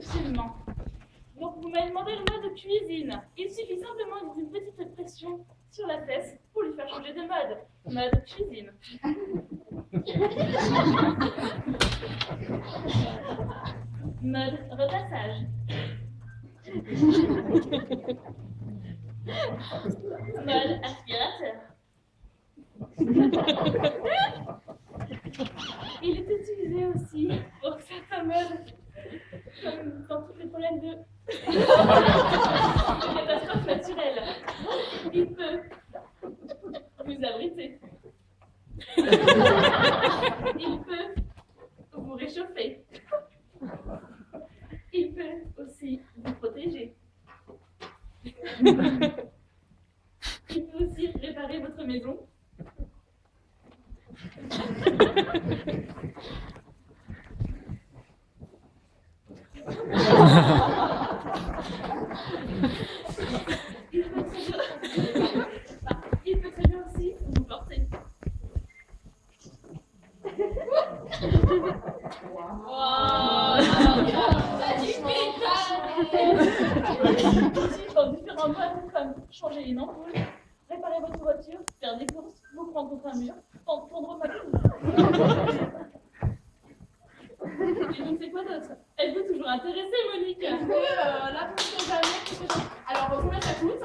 Absolument. Donc vous m'avez demandé le mode cuisine. Il suffit simplement d'une petite pression sur la fesse pour lui faire changer de mode. Mode cuisine. Mode repassage. Mode aspirateur. Il est utilisé aussi pour certains modes, comme dans tous les problèmes de catastrophes naturelles. Il peut vous abriter. Il peut vous réchauffer. Il peut aussi vous protéger. Il peut aussi réparer votre maison. Il peut très bien aussi vous porter. Dans différents modes comme changer une ampoule, réparer votre voiture, faire des courses, vous prendre contre un mur, tondre votre pelouse. Et donc c'est quoi d'autre? Êtes-vous toujours intéressée, Monique? Là, pour ce jamais, alors combien ça coûte?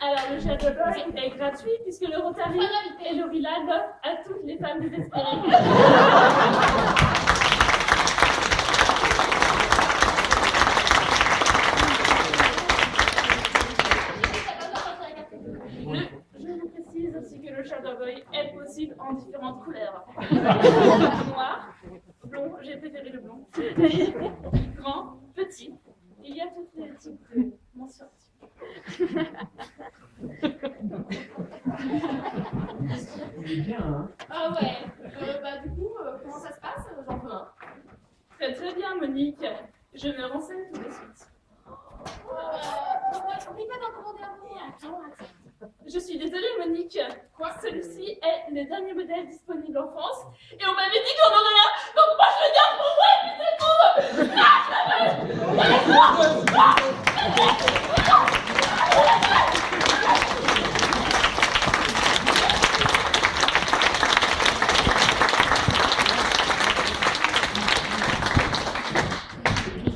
Alors le Shadow Boy est gratuit puisque le Rotary et le Relab offrent à toutes les femmes désespérées. Je vous précise aussi que le Shadow Boy est possible en différentes couleurs. Noir, blond, j'ai préféré le blond. Grand, petit. Il y a tous les types de mentions. Il est bien, hein? Ah ouais. Du coup, comment ça se passe? J'en veux un. Très très bien, Monique. Je me renseigne tout de suite. N'oublie pas d'en commander un bon. Je suis désolée, Monique. Celui-ci est le dernier modèle disponible en France. Et on m'avait dit qu'on en aurait un. Donc moi je le garde pour moi et puis c'est tout.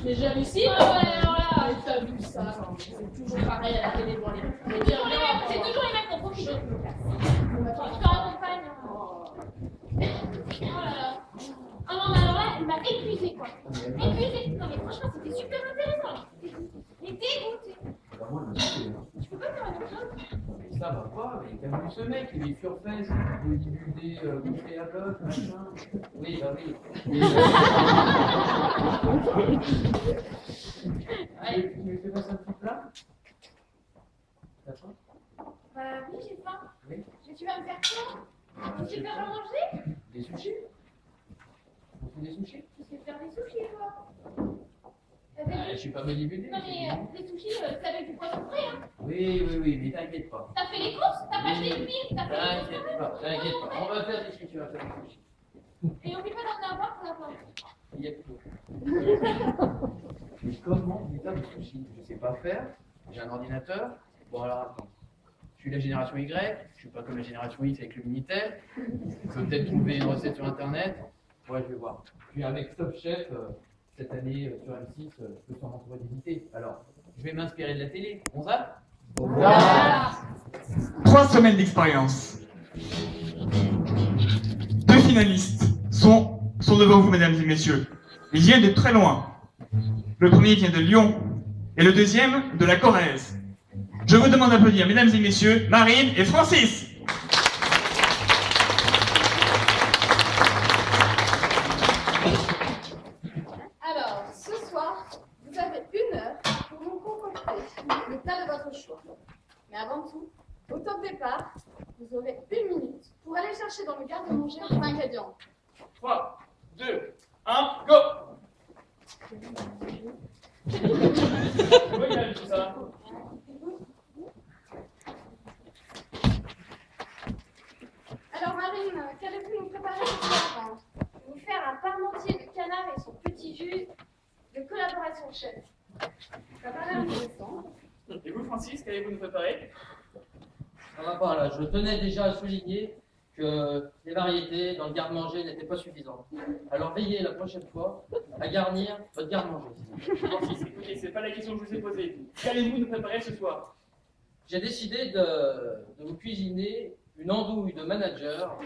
Déjà réussi? Voilà. T'as vu ça? C'est toujours pareil à la télé pour les. C'est toujours les mecs qui en profitent. Je te raccompagne. Oh là là. Ah non, mais alors là, elle m'a épuisée, quoi. Épuisée. Non, mais franchement, c'était super intéressant. Mais dégoûtée. Bah, moi, je sais, hein. Tu peux pas faire la même chose? Ça va pas, mais t'as vu ce mec, il est surface, il veut diffuser gonflé à bloc, machin. Oui, bah oui. Ouais, tu me fais passer un petit plat? T'as faim? Bah oui, j'ai faim. Oui. Mais tu vas me faire quoi? Tu sais faire à manger? Des sushis? On fait des sushis? Tu sais faire des sushis, toi? Je suis pas bodybuildé. Non, mais les sushis, c'est avec du poisson frais, hein? Oui, mais t'inquiète pas. T'as fait les courses? T'as pas acheté une pile? T'as fait les courses? T'inquiète pas. On va faire des sushis, tu vas faire des sushis. Et oublie pas d'emmener un bar pour la fin. Il y a tout. Mais comment on fait des sushis? Je sais pas faire. J'ai un ordinateur. Bon, alors attends. Je suis la génération Y. Je suis pas comme la génération X avec le Minitel. Je peux peut-être trouver une recette sur Internet. Ouais, je vais voir. Puis avec Top Chef, cette année sur M6, je peux sûrement trouver des idées. Alors, je vais m'inspirer de la télé. On zappe? 3 semaines d'expérience. 2 finalistes sont devant vous, mesdames et messieurs. Ils viennent de très loin. Le premier vient de Lyon et le deuxième de la Corrèze. Je vous demande d'applaudir, mesdames et messieurs, Marine et Francis. Alors, ce soir, vous avez 1 heure pour vous concocter le plat de votre choix. Mais avant tout, au top départ, vous aurez 1 minute pour aller chercher dans le garde-manger les ingrédients. 3, 2, 1, go! Oui, tout ça. Alors Marine, qu'allez-vous nous préparer ce soir? Je vais vous faire un parmentier de canard et son petit jus de collaboration préparation, chef. Ça paraît intéressant. Et vous, Francis, qu'allez-vous nous préparer? Ça va pas là. Je tenais déjà à souligner que les variétés dans le garde-manger n'étaient pas suffisantes. Alors veillez la prochaine fois à garnir votre garde-manger. Francis, écoutez, c'est pas la question que je vous ai posée. Qu'allez-vous nous préparer ce soir? J'ai décidé de vous cuisiner une andouille de manager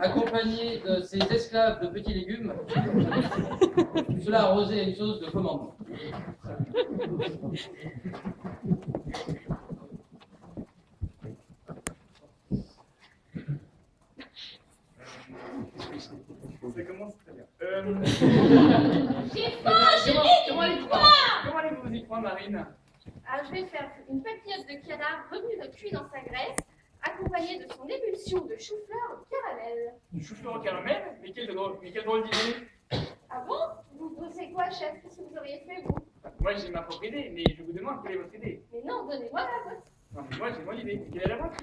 accompagnée de ses esclaves de petits légumes, cela arrosé à une sauce de commandement. Ça commence très bien. J'ai faim, j'ai Comment allez-vous vous y prendre, Marine? Je vais faire une papillote de canard revenue de cuit dans sa graisse, accompagnée de son émulsion de chou-fleur au caramel. Du chou-fleur au caramel? Mais quel drôle d'idée! Ah bon? Vous pensez quoi, chef? Qu'est-ce que vous auriez fait, vous? Moi, j'ai ma propre idée, mais je vous demande quelle est votre idée. Mais non, donnez-moi la vôtre. Non, mais moi, j'ai mon idée. Quelle est la vôtre?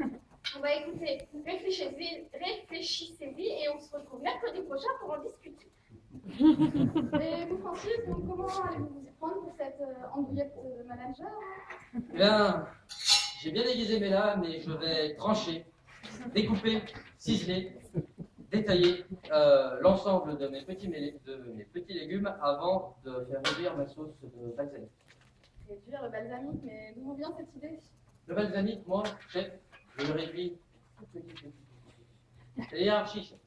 On va écouter, réfléchissez-y et on se retrouve mercredi prochain pour en discuter. Et vous, Francis, donc, comment allez-vous vous y prendre pour cette andouillette de manager? Eh bien, j'ai bien aiguisé mes lames et je vais trancher, découper, ciseler, détailler l'ensemble de mes petits légumes avant de faire réduire ma sauce de balsamique. Réduire le balsamique, mais d'où vous vient cette idée? Le balsamique, moi, chef, je le réduis tout petit. C'est la hiérarchie, chef.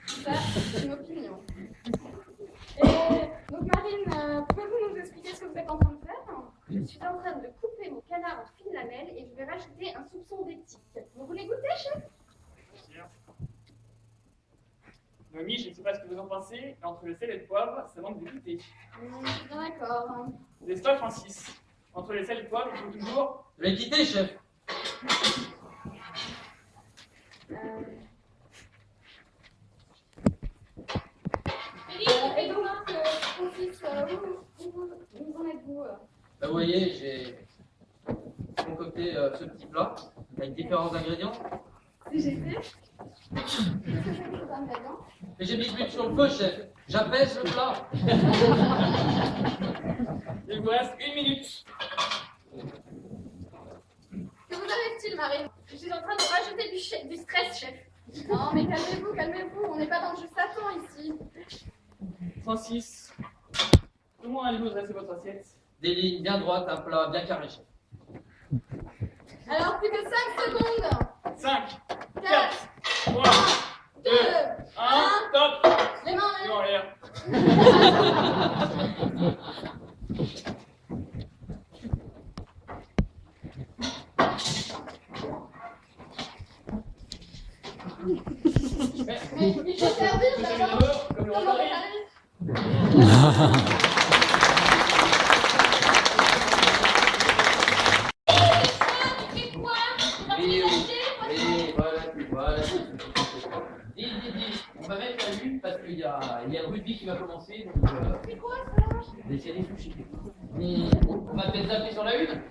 Ça, c'est une opinion. Et donc, Marine, pouvez-vous nous expliquer ce que vous êtes en train de faire? Je suis en train de couper mon canard en fines lamelles et je vais rajouter un soupçon d'éthique. Vous voulez goûter, chef? Noémie, je ne sais pas ce que vous en pensez, mais entre le sel et le poivre, ça manque de goûter. Je suis bien d'accord. N'est-ce pas, Francis? Entre le sel et le poivre, il faut toujours... Je vais quitter, chef. Et donc, Francis, où en êtes-vous? Bah, vous voyez, j'ai concocté ce petit plat avec différents ingrédients. CGT? Qu'est-ce que c'est que ces ingrédients? Et j'ai mis de l'huile sur le feu, chef. J'apaise le plat. Il vous reste 1 minute. Que vous arrive-t-il, Marine? Je suis en train de rajouter du stress, chef. Non, mais calmez-vous, calmez-vous. On n'est pas dans le juste à temps ici. Francis, comment allez-vous dresser votre assiette? Des lignes bien droites, un plat bien carré, chef. Alors, plus que 5 secondes. 5, 4, 4, 3, 2, 2, 1, top! les mains C'est en en l'air. l'air. Mais il faut servir d'abord. Comme le Comment repas. Et voilà. Dis. On va mettre la lune parce qu'il y a le rugby qui va commencer. Donc, C'est quoi ça? c'est des sushis. On va peut-être zapper sur la une.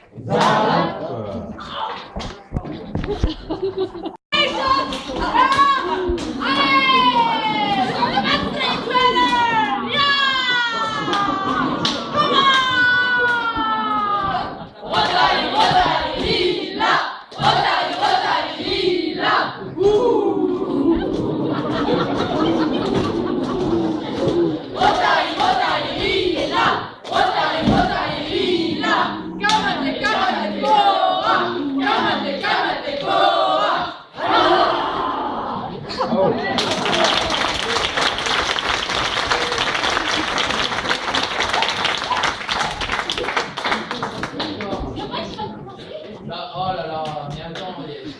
Oh là là, mais attends,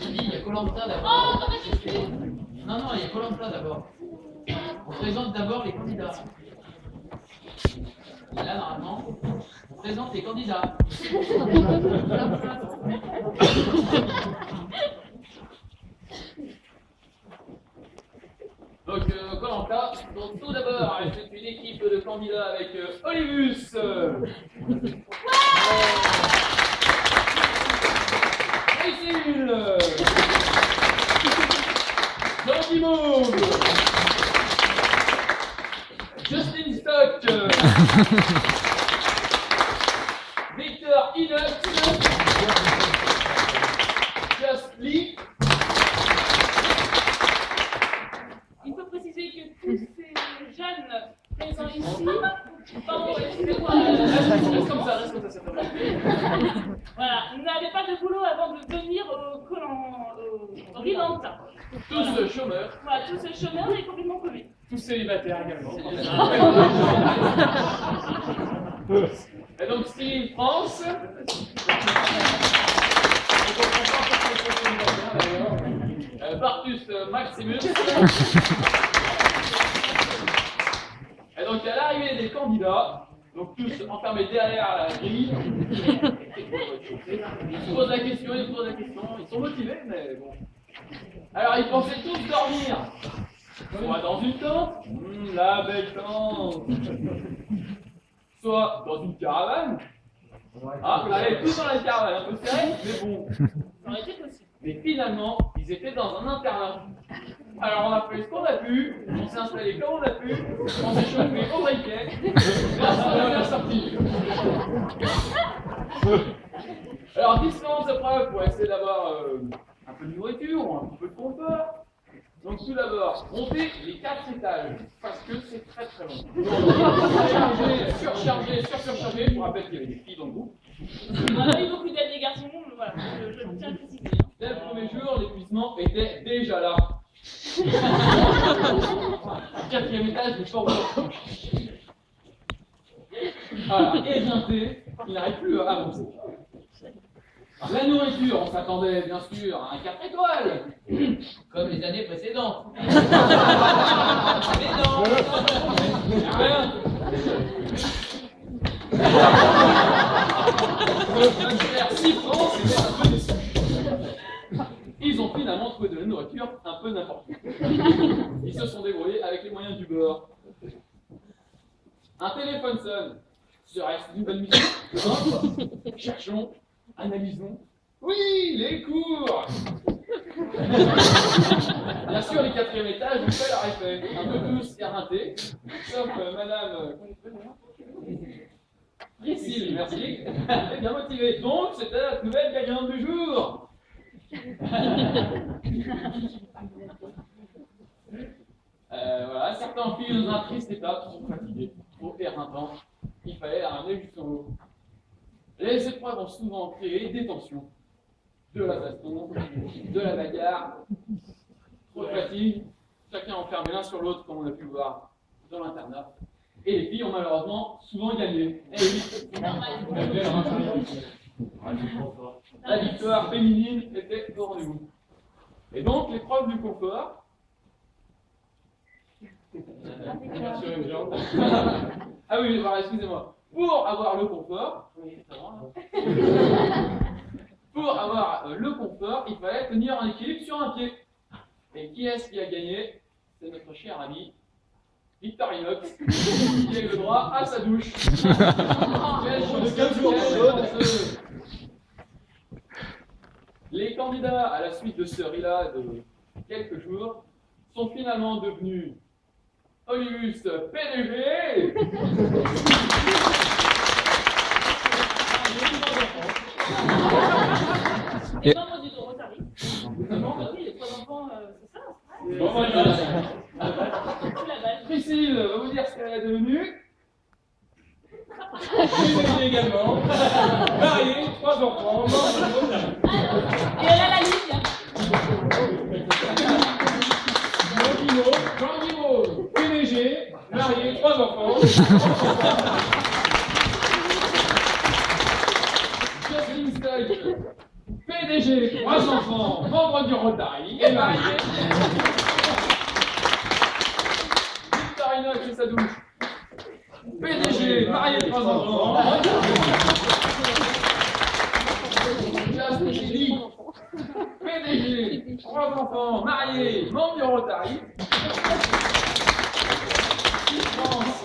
il y a Koh-Lanta d'abord. Non, il y a Koh-Lanta d'abord. On présente d'abord les candidats. Et là, normalement, on présente les candidats. Donc, Koh-Lanta, donc tout d'abord, c'est une équipe de candidats avec Olivus. Cécile, Jean Guimauve, Justin Stock, Victor Inox, Just Lee. Il faut préciser que tous ces jeunes présents ici, pardon, excusez-moi, Reste comme ça, ça fait mal. voilà, n'avaient pas de boulot avant de venir au Rilanta. Tous chômeurs, Voilà, tous ces chômeurs et complètement Covid. tous célibataires également. Et donc Steve France. Bartus Maximus. Et donc à l'arrivée des candidats, donc tous enfermés derrière la grille, ils se posent la question, ils sont motivés, mais bon. Alors ils pensaient tous dormir. Soit dans une tente, la belle tente. Soit dans une caravane. Ah, allez, tous dans la caravane, un peu serré, mais bon. Ça aurait été possible. Mais finalement, ils étaient dans un internat. Alors on a fait ce qu'on a pu, on s'est installé comme on a pu, on s'est chauffé au briquet, et là on est bien sorti. Alors différentes épreuves pour essayer d'avoir un peu de nourriture ou un petit peu de confort. Donc tout d'abord, monter les 4 étages, parce que c'est très très long. Surchargé, je vous rappelle qu'il y avait des filles dans le groupe. On a eu beaucoup d'aides des garçons, mais voilà, je tiens à le préciser. Dès le premier jour, l'épuisement était déjà là. Quatrième étage, du fort. Voilà, éreinté, il n'arrive plus à avancer. La nourriture, on s'attendait bien sûr à un 4 étoiles, comme les années précédentes. Mais non, rien. Faire 6 francs, c'était un peu déçu. Ils ont finalement trouvé de la nourriture un peu n'importe où. Ils se sont débrouillés avec les moyens du bord. Un téléphone sonne. Serait-ce une bonne mission? Cherchons, analysons. Oui, les cours. Bien sûr, les 4e étages ont fait leur effet. Un peu tous éreintés, sauf madame... Priscille, merci. Elle est bien motivée. Donc, c'était la nouvelle gagnante du jour. Voilà, certains filles dans un triste état, trop fatigués, trop éreintants. Il fallait la ramener jusqu'en haut. Les épreuves ont souvent créé des tensions. De la baston, de la bagarre, trop de fatigue, chacun enfermé l'un sur l'autre, comme on a pu le voir dans l'internat. Et les filles ont malheureusement souvent gagné. Et oui, la victoire féminine était au rendez-vous. Et donc, l'épreuve du confort. Ah oui, alors, excusez-moi. Pour avoir le confort, il fallait tenir un équilibre sur un pied. Et qui est-ce qui a gagné? C'est notre cher ami Victor Inox, qui a eu le droit à sa douche. Quelle chanceuse. Les candidats à la suite de ce rilat de quelques jours sont finalement devenus Olivus PDG. Les membres du Rotary. Oui, les 3 enfants, c'est ça. Bon, voilà. Priscille va vous dire ce qu'elle est devenue. Priscille également. Mariée, 3 enfants, membre du Rotary. Et elle a la ligne. Jean Guimau, PDG, marié, 3 enfants. Jocelyne Stock, PDG, 3 enfants, membre du Rotary et marié. Victor Inox et sa douche. PDG, marié, 3 enfants. Just Lee, PDG, 3 enfants, marié, membre du Rotary. France,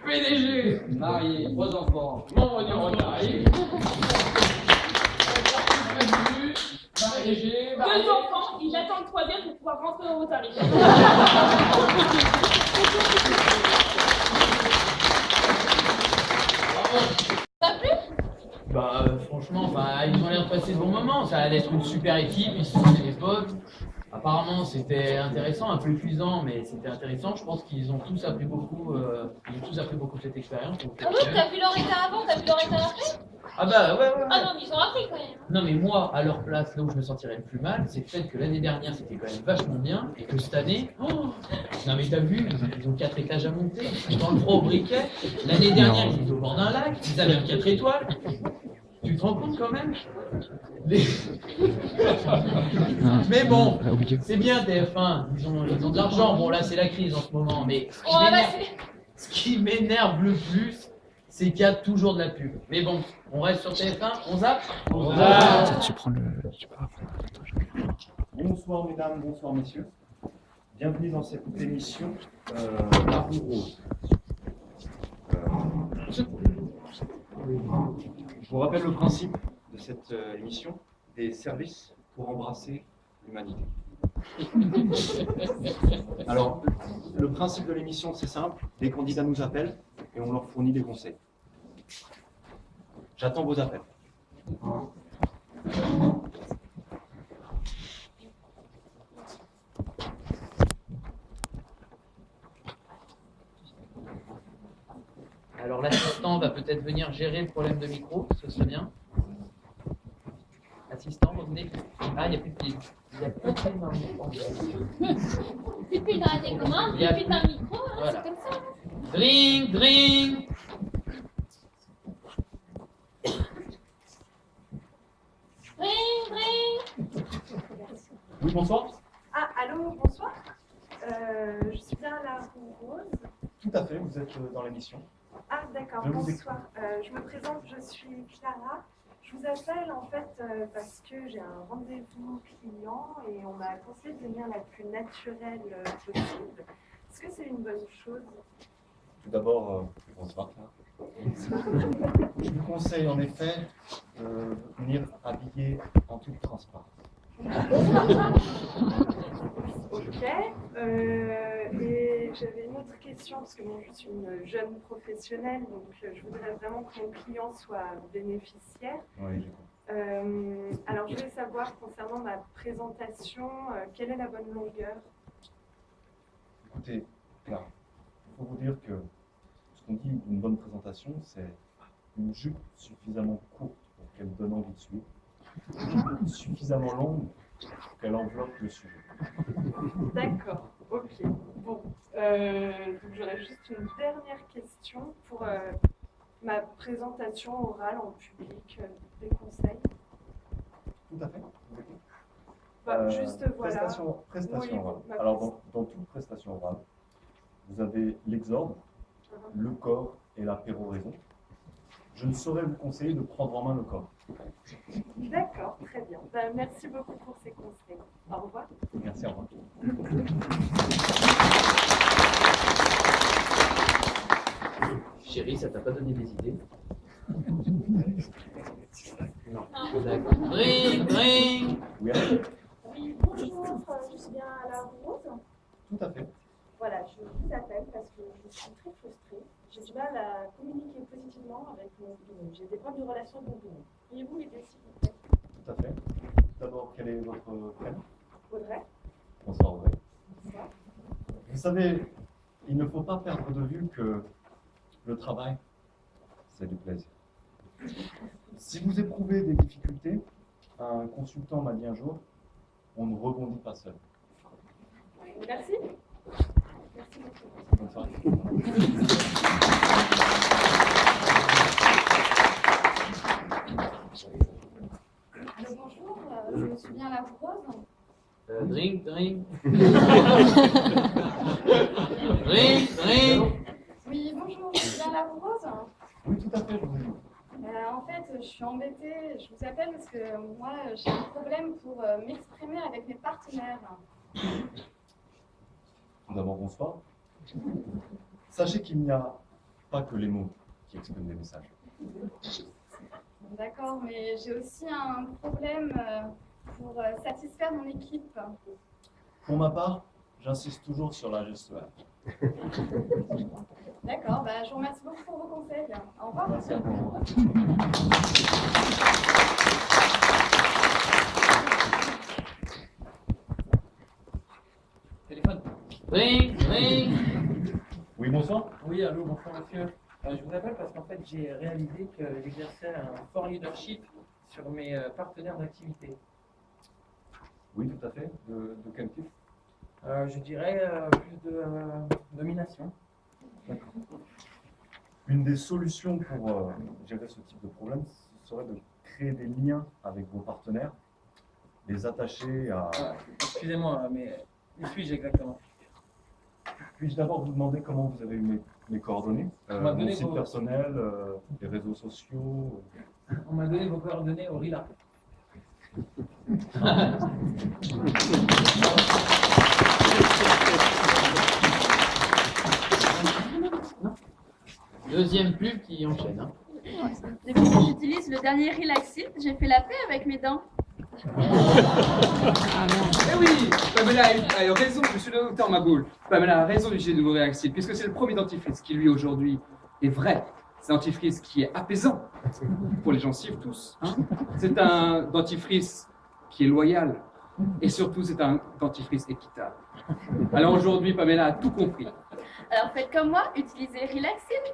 PDG, marié, 3 enfants, membre du Rotary. PDG, 2 enfants, il attend le 3e pour pouvoir rentrer au Rotary. T'as plu? Bah franchement, bah, ils ont l'air de passer de bons moments, ça allait être une super équipe, ils se sont fait des potes. Apparemment c'était intéressant, un peu épuisant, mais c'était intéressant. Je pense qu'ils ont tous appris beaucoup, de cette expérience. Donc, Ah oui, t'as vu leur état avant, t'as vu leur état après? ah bah ouais. Ah non, mais ils ont appris quand même. Non mais moi, à leur place, là où je me sentirais le plus mal, c'est peut-être que l'année dernière c'était quand même vachement bien, et que cette année, oh, non mais t'as vu, ils ont 4 étages à monter, dans le froid au briquet. L'année dernière ils étaient au bord d'un lac, ils avaient un 4 étoiles. Tu te rends compte quand même? Mais bon, c'est bien TF1, ils ont de l'argent, bon là c'est la crise en ce moment, mais On va passer. ce qui m'énerve le plus, c'est qu'il y a toujours de la pub. Mais bon, on reste sur TF1, on zappe. Bonsoir mesdames, bonsoir messieurs. Bienvenue dans cette émission La Roue Rose. Je vous rappelle le principe de cette émission, des services pour embrasser l'humanité. Alors, le principe de l'émission, c'est simple. Les candidats nous appellent et on leur fournit des conseils. J'attends vos appels. Alors l'assistant va peut-être venir gérer le problème de micro, ce serait bien. Assistant, revenez. Ah, il n'y a plus de pile. Il n'y a plus de pile dans le micro. Plus de pile dans la télécommande, plus de pile dans le micro, hein, Voilà. c'est comme ça. Drink, drink. Ring, ring. Oui, bonsoir. Ah, allô, bonsoir. Je suis bien à la Roue Rose. Tout à fait, vous êtes dans l'émission. Ah, d'accord, Je vous bonsoir. Je me présente, je suis Clara. Je vous appelle en fait parce que j'ai un rendez-vous client et on m'a conseillé de venir la plus naturelle possible. Est-ce que c'est une bonne chose? Tout d'abord, bonsoir. Je vous conseille en effet de venir habillé en toute transparence. Ok. Et j'avais une autre question parce que moi je suis une jeune professionnelle, donc je voudrais vraiment que mon client soit bénéficiaire. Oui, Alors je voulais savoir concernant ma présentation, quelle est la bonne longueur? écoutez, Clara, il faut vous dire que ce qu'on dit d'une bonne présentation, c'est une jupe suffisamment courte pour qu'elle donne envie de suivre, suffisamment longue pour qu'elle enveloppe le sujet. D'accord, ok. Bon, donc j'aurais juste une dernière question pour ma présentation orale en public, des conseils. Tout à fait. Juste voilà. Prestation Oui, orale. ma Alors, dans toute prestation orale, vous avez l'exorde, le corps et la péroraison. Je ne saurais vous conseiller de prendre en main le corps. D'accord, très bien. Merci beaucoup pour ces conseils. Au revoir. Merci, au revoir. Chérie, ça t'a pas donné des idées? Non. D'accord. Drink, drink. Oui, allez. Oui, bonjour, je suis bien à la Roue Rose. Tout à fait. Voilà, je vous appelle parce que je suis très frustrée. J'ai du mal à communiquer positivement avec mon binôme. J'ai des problèmes de relation avec mon binôme. Pourriez-vous m'aider s'il vous plaît? Tout à fait. D'abord, quel est votre prénom? Audrey? Bonsoir, Audrey. Bonsoir. Vous savez, il ne faut pas perdre de vue que le travail, c'est du plaisir. Si vous éprouvez des difficultés, un consultant m'a dit un jour, on ne rebondit pas seul. Merci. Merci beaucoup. Bonne soirée. Allô, bonjour, je me suis bien à la Roue Rose. Drink, drink. Drink, drink. Oui, bonjour, je suis bien à la Roue Rose. Oui, tout à fait, je vous écoute. En fait, je suis embêtée, je vous appelle parce que moi, j'ai un problème pour m'exprimer avec mes partenaires. Tout d'abord, bonsoir. Sachez qu'il n'y a pas que les mots qui expriment des messages. D'accord, mais j'ai aussi un problème pour satisfaire mon équipe. Pour ma part, j'insiste toujours sur la gestuelle. D'accord, bah, je vous remercie beaucoup pour vos conseils. Au revoir. Téléphone. Ring, ring. Oui, bonsoir. Oui, allô, bonjour monsieur. Je vous appelle parce qu'en fait, j'ai réalisé que j'exerçais un fort leadership sur mes partenaires d'activité. Oui, tout à fait. De quel type? Je dirais plus de domination. D'accord. Une des solutions pour gérer ce type de problème, ce serait de créer des liens avec vos partenaires, les attacher à... Excusez-moi, mais où suis-je exactement? Puis-je d'abord vous demander comment vous avez eu mes coordonnées, On m'a donné mon site vos- personnel, les réseaux sociaux. On m'a donné vos coordonnées au RILA. Deuxième pub qui enchaîne. Hein. Depuis que j'utilise le dernier Relaxit, j'ai fait la paix avec mes dents. Eh oui, Pamela a raison, je suis le docteur Maboul. Pamela a raison d'utiliser de nouveau Relaxit, puisque c'est le premier dentifrice qui, lui, aujourd'hui, est vrai. C'est un dentifrice qui est apaisant pour les gencives tous. Hein. C'est un dentifrice qui est loyal. Et surtout, c'est un dentifrice équitable. Alors aujourd'hui, Pamela a tout compris. Alors faites comme moi, utilisez Relaxit.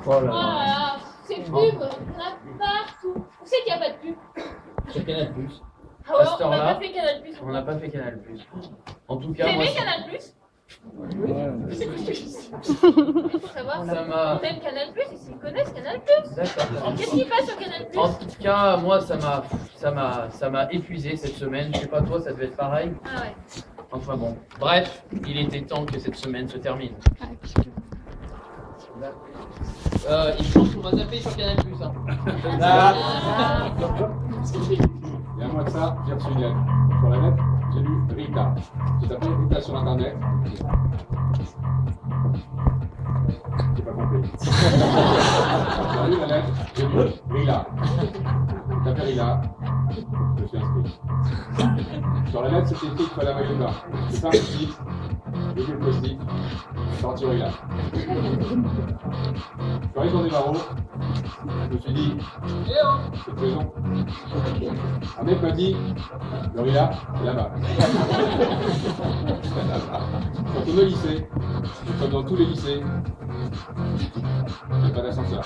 Oh là Oh là. là là, ces pubs, il y en a partout. Où c'est qu'il n'y a pas de pub? Sur Canal Plus. Ah ouais, À cette on n'a heure-là, pas fait Canal Plus. On n'a pas fait Canal Plus. En tout Vous cas, moi, aimez Canal Plus? Ça va? ça m'a. On aime Canal Plus, ils connaissent Canal Plus. D'accord. Qu'est-ce qui passe sur Canal Plus? En tout cas, moi, ça m'a épuisé cette semaine. Je sais pas toi, ça devait être pareil. Ah ouais. Enfin bon. Bref, il était temps que cette semaine se termine. Je pense qu'on va zapper sur Canal Plus. Hein. Il y a un mois de ça, j'ai reçu une lettre. Sur la lettre, j'ai lu Rita. J'ai tapé Rita sur internet. J'ai pas compris. J'ai lu la lettre, j'ai lu Rila. J'ai tapé Rila. Je suis inscrit. Sur la lettre, c'était écrit qu'il fallait un maillot de bain. J'ai fait un post-it. J'ai fait le post-it. Sorti Rila. Je suis arrivé dans des barreaux. Je me suis dit, c'est présent. Un mec m'a dit, le Rila, c'est là-bas. Quand on est au lycée, comme dans tous les lycées, il n'y a pas d'ascenseur.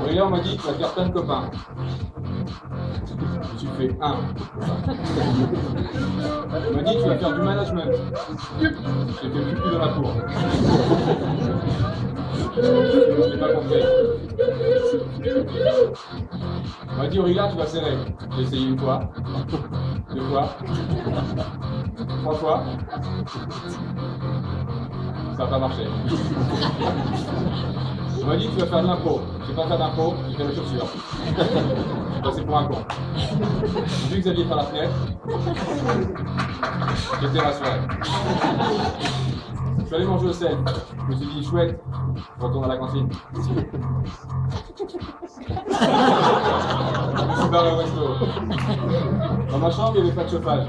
Au Rila, on m'a dit, tu vas faire plein de copains. Je me suis fait un copain. On m'a dit, tu vas faire du management. J'ai fait pipi dans la cour. J'ai pas compris. On m'a dit, Aurélien, tu vas serrer. J'ai essayé une fois, 2 fois, 3 fois. Ça n'a pas marché. On m'a dit, tu vas faire de l'impro. Je sais pas faire d'impro, j'ai fait la chaussure. Je suis passé pour un con. J'ai vu Xavier par la fenêtre. J'étais rassuré. Je suis allé manger au sel. Je me suis dit, chouette, je retourne à la cantine. Je me suis barré au resto. Dans ma chambre, il n'y avait pas de chauffage.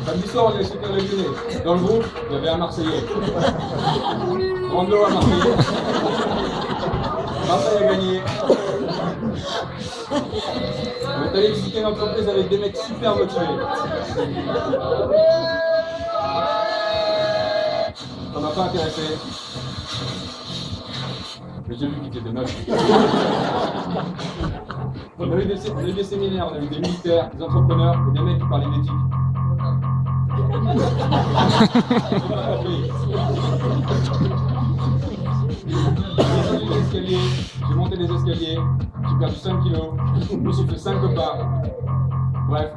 Samedi soir, on est super déjeuner. Dans le groupe, il y avait un Marseillais. Rando à Marseille. Marseille a gagné. On est allé visiter une entreprise avec des mecs super motivés. Ça m'a pas intéressé. Mais j'ai vu qu'ils étaient des meufs. On a eu des séminaires, on a eu des militaires, des entrepreneurs et des mecs qui parlaient d'éthique. J'ai monté les escaliers, j'ai perdu 5 kilos, je me suis fait 5 copains. Bref.